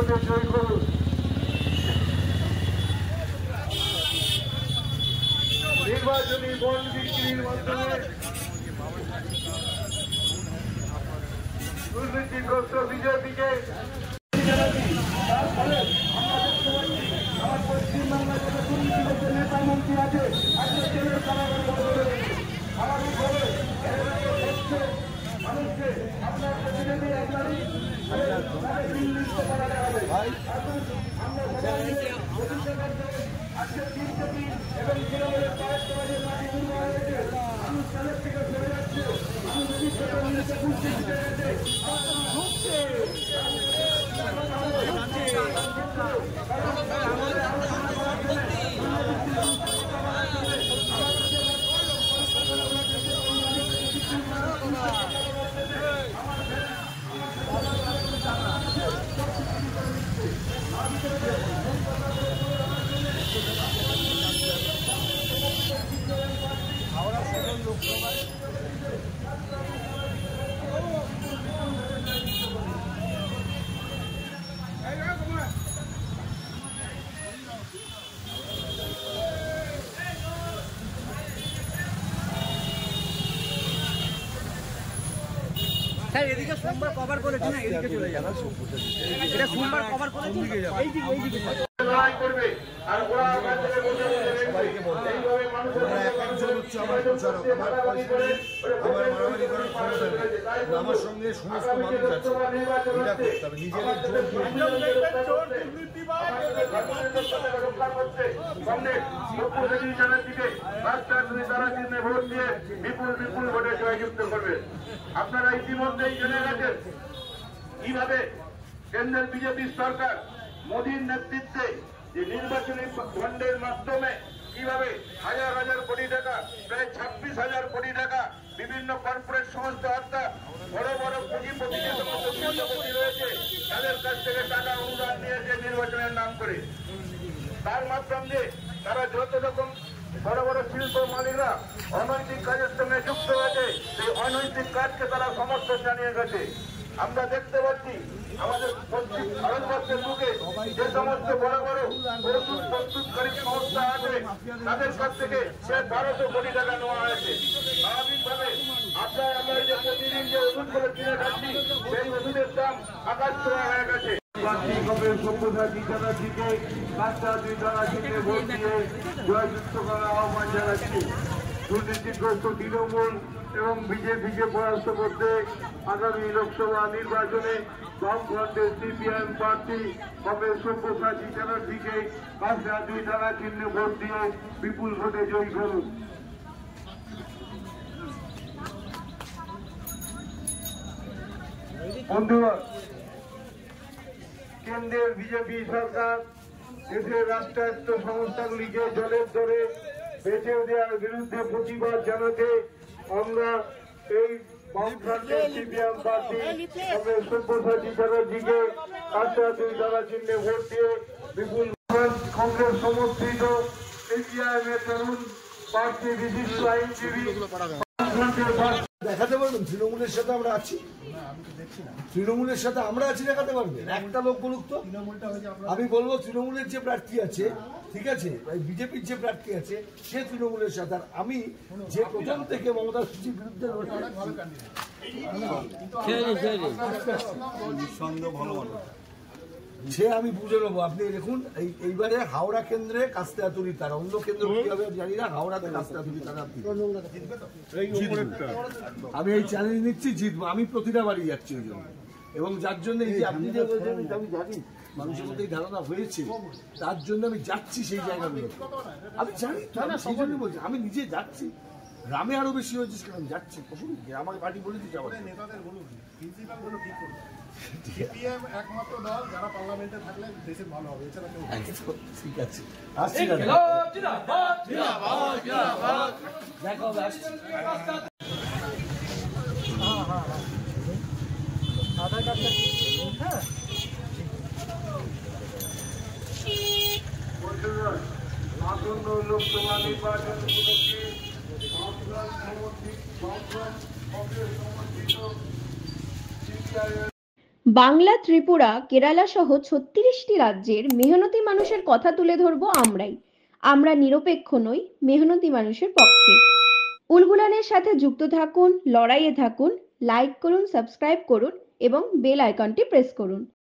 ভোটে জয় করুন। নির্বাচনী বন্ড বিক্রির মাধ্যমে দুর্নীতিগ্রস্ত বিজেপিকে আমার পশ্চিমবাংলার যারা দুর্নীতিগ্রস্ত নেতা মন্ত্রী আছে আগামী খবর মানুষকে আপনার প্রতিনিধি আপনারই করা যাবে। আজকে বিজেপি এবং তৃণমূলের পাঁচবাজের মাটি শুরু হয়েছে, মানুষ তাদের থেকে সরে যাচ্ছে, হাওড়া সদর লোকসভায় এদিকে সোমবার কভার করেছি না, এদিকে চলে যাবে, এটা সোমবার কভার করেছি এইদিকে লড়াই করবে। আর ওরা সবাইকে বলবে আমার সঙ্গে সমস্ত মানুষ আছে, এটা করতে হবে নিজেদের ভোট দিয়ে বিপুল বিপুল ভোটে জয়যুক্ত করবে। আপনারা ইতিমধ্যেই জেনে গেছেন কিভাবে কেন্দ্রের বিজেপি সরকার মোদীর নেতৃত্বে যে নির্বাচনী বন্ডের মাধ্যমে কিভাবে হাজার হাজার কোটি টাকা, প্রায় 26,000 কোটি টাকা বিভিন্ন কর্পোরেট সংস্থা অর্থাৎ বড় বড় পুঁজিপতি যে সমস্ত শিল্পপতি রয়েছে তাদের কাছ থেকে টাকা অনুদান নিয়েছে নির্বাচনের নাম করে। তার মাধ্যমে তারা যত রকম বড় বড় শিল্প মালিকরা অনৈতিক কাজের সঙ্গে যুক্ত হয়েছে, সেই অনৈতিক কাজকে তারা সমর্থন জানিয়ে গেছে। আমরা দেখতে পাচ্ছি আমাদের পশ্চিম ভারতবর্ষের বুকে যে সমস্ত বড় বড় ওষুধ প্রস্তুতকারী সংস্থা আছে তাদের কাছ থেকে 1200 কোটি টাকা নেওয়া হয়েছে। স্বাভাবিকভাবে আমরা যে প্রতিদিন যে ওষুধগুলো কিনে খাচ্ছি সেই ওষুধের দাম আকাশ ছোঁয়া হয়ে গেছে। জয়যুক্ত করার আহ্বান জানাচ্ছি। দুর্নীতিগ্রস্ত তৃণমূল এবং বিজেপিকে পরাস্ত করতে আগামী লোকসভা নির্বাচনে বামফ্রন্টের সিপিআইএম প্রার্থী কংগ্রেস সব্যসাচী চ্যাটার্জিকে 5 টাকা চিহ্নে ভোট দিয়ে বিপুল ভোটে জয়ী করুন। বন্ধুগণ, কেন্দ্রের বিজেপি সরকার দেশের রাষ্ট্রায়ত্ত সংস্থাগুলিকে জলের দরে বেঁচে দেওয়ার বিরুদ্ধে প্রতিবাদ জানাতে আমরা এই বামফ্রন্টের সিপিএম প্রার্থী কংগ্রেস সব্যসাচী চ্যাটার্জিকে 5 টাকা চিহ্নে ভোট দিয়ে বিপুল কংগ্রেস সমর্থিত সিপিআইএমের তরুণ প্রার্থী বিশিষ্ট আইনজীবী দেখাতে পারবেন তৃণমূলের সাথে আমরা আছি, তৃণমূলের সাথে আমরা আছি দেখাতে পারবেন? একটা লোক বলুক তো। আমি বলবো তৃণমূলের যে প্রার্থী আছে, ঠিক আছে, বিজেপির যে প্রার্থী আছে সে তৃণমূলের সাথে, আর আমি যে প্রথম থেকে মমতা সূচির বিরুদ্ধে সে আমি বুঝে নেবো। আপনি দেখুন এইবারে হাওড়া কেন্দ্রে কাস্তে আতুরি তারা, অন্য কেন্দ্র কি হবে জানি না, হাওড়াতে কাস্তে আতুরি তারা আমি এই চ্যালেঞ্জ নিচ্ছি, জিতবো। আমি প্রতিটা বাড়ি যাচ্ছি ওই জন্য, এবং যার জন্য এই যে আপনি যে আমি জানি মানুষের মধ্যে এই ধারণা হয়েছে, তার জন্য আমি যাচ্ছি সেই জায়গাগুলো। আমি জানি তো, সেই জন্য বলছি আমি নিজে যাচ্ছি। গ্রামে আরো বেশি হয়েছে সেখানে আমি যাচ্ছি। আমাকে পার্টি বলে দিতে হবে, নেতাদের বলুন, প্রিন্সিপাল গুলো ঠিক করুন। সিপিএম একমাত্র দল যারা পার্লামেন্টে থাকলে দেশের ভালো হবে, এছাড়া কেউ ঠিক আছে। আসছি আধার কার্ডটা আসন্ন লোকসভা নির্বাচন বাংলা, ত্রিপুরা, কেরালা সহ 36টি রাজ্যের মেহনতি মানুষের কথা তুলে ধরবো আমরাই। আমরা নিরপেক্ষ নই, মেহনতি মানুষের পক্ষে। উলগুলানের সাথে যুক্ত থাকুন, লড়াইয়ে থাকুন, লাইক করুন, সাবস্ক্রাইব করুন এবং বেল আইকনটি প্রেস করুন।